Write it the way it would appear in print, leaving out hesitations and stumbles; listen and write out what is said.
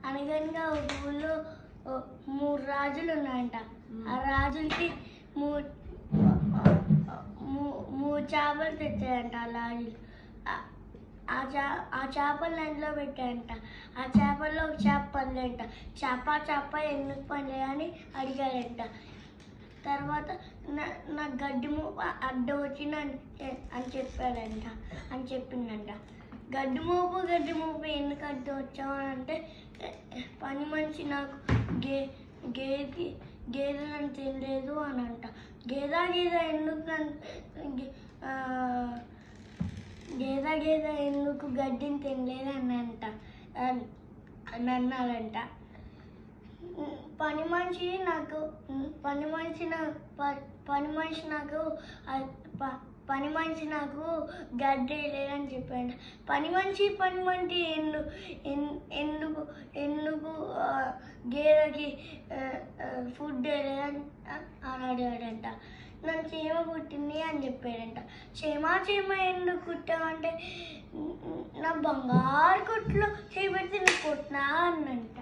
అనగనగా ఒక ఊళ్ళో 3 రాజులు ఉన్నాయంట. ఆ రాజులకి 3 చేపలు తెచ్చాయంట ఆ రాజులు. ఆ చేపలు నదిలో పెట్టాయంట. ఆ చేపల్లో ఒక చేప పడలేంట. చేప ఎందుకు పడలే అని అడిగాడంట. తర్వాత నా గడ్డి అడ్డం వచ్చింది అని చెప్పాడంట అని చెప్పిందంట. గడ్డి మోపు ఎందుకు అడ్డం వచ్చావు అని అంటే, పని మనిషి నాకు గేదె నన్ను తినలేదు అని అంట. గేద ఎందుకు గడ్డిని తినలేదు అని అంట అని అన్నాడంట. పని మనిషి నాకు గడ్డి లేదని చెప్పాడు. పని మనిషి ఎందుకు గేదెకి ఫుడ్ లేదని అడిగాడంట. నన్ను చీమ కుట్టింది అని చెప్పాడంట. చీమ ఎందుకు కుట్టావంటే, నా బంగారు కుట్లు చేపెడితే నువ్వు కుట్టినా అన్నంట.